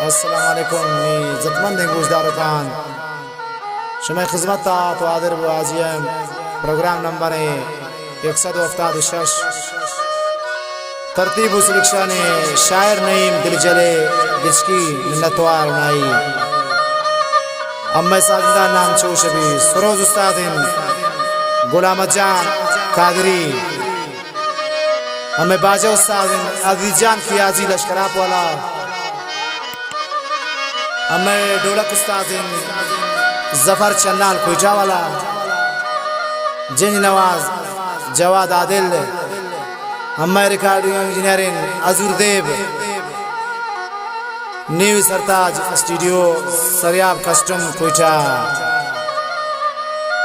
अस्सलामुअलैकुम इज्जतमंद गोशदारकान शमा खिदमत तो आदर वाजियम प्रोग्राम नंबर 176 तरतीब सिलेक्शन शायर नईम दिल जले जिसकी मिन्नतवार नाई अम्मा साजिदा नाम चोशबी सरोज उस्तादिन गुलाम जान कादरी अम्मे बाजा उस्तादिन अजीज जान कियाजी लश्कराप वाला अम्मे ढोलक उस्तादिन जफर चन्नाल कोयटा वाला जिन नवाज जवाद आदिल अम्मे रिकॉर्डिंग इंजीनियरिंग अजूर देव new Sartaj studio Sariab custom Quetta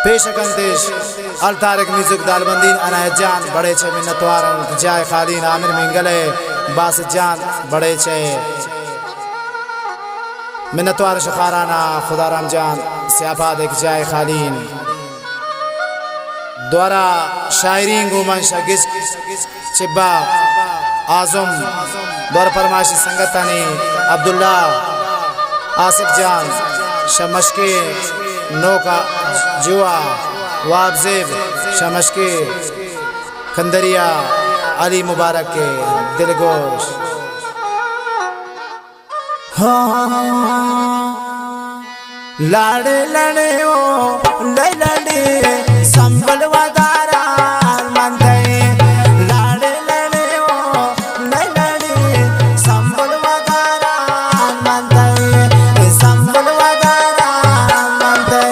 पेशकंदेश अल तारिक म्यूजिक दालबंदीन अनायत जान बड़े छे मिन्नतवारन जाय खालीन आमिर मिंगले बासित जान बड़े छे मिन्नतवार शखाराना खुदाराम जान स्यापा देख जाय खालीन द्वारा शायरी गुमन शगिस चिब्बा आजम दौर फरमाइशी संगतानी अब्दुल्ला आसिफ जान शमशके नौका जुआ वाबजेब शमशके खंदरिया अली मुबारक के दिलगोश लाड़े लड़े ओ लड़े संभल वदारा मंदे लाड़े लड़े ओ लड़े संभल वदारा मंदे संभल वदारा मंदे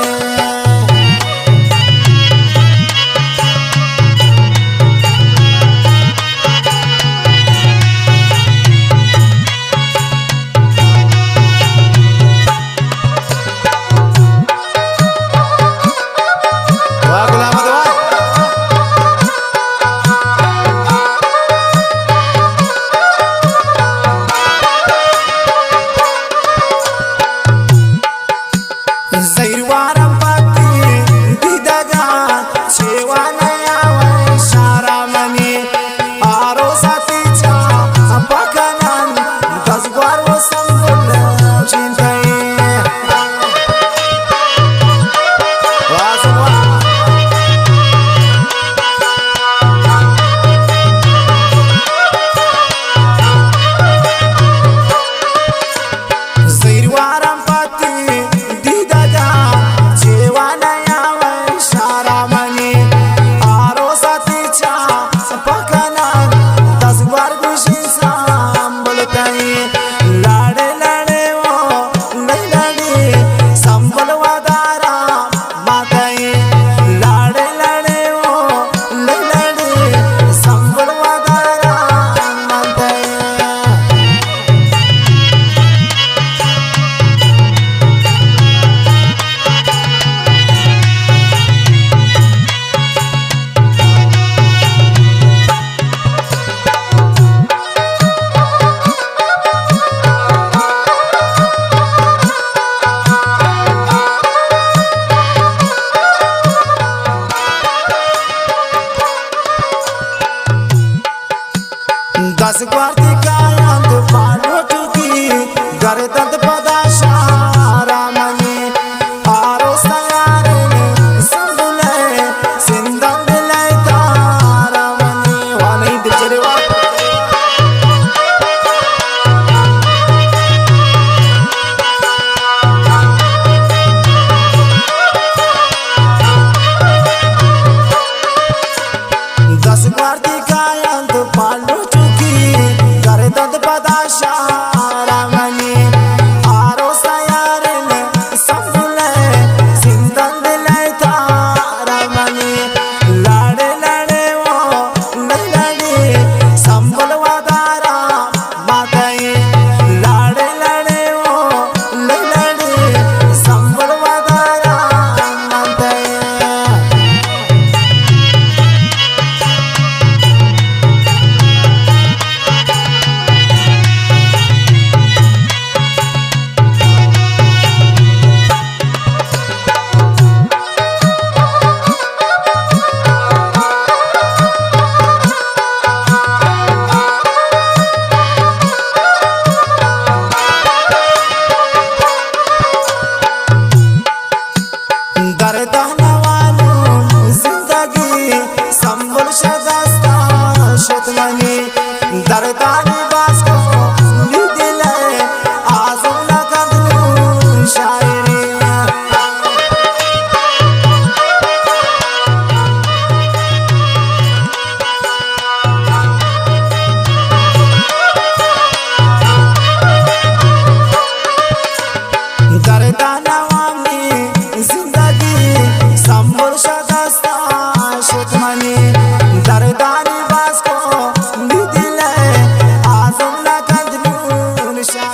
लाड़े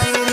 माई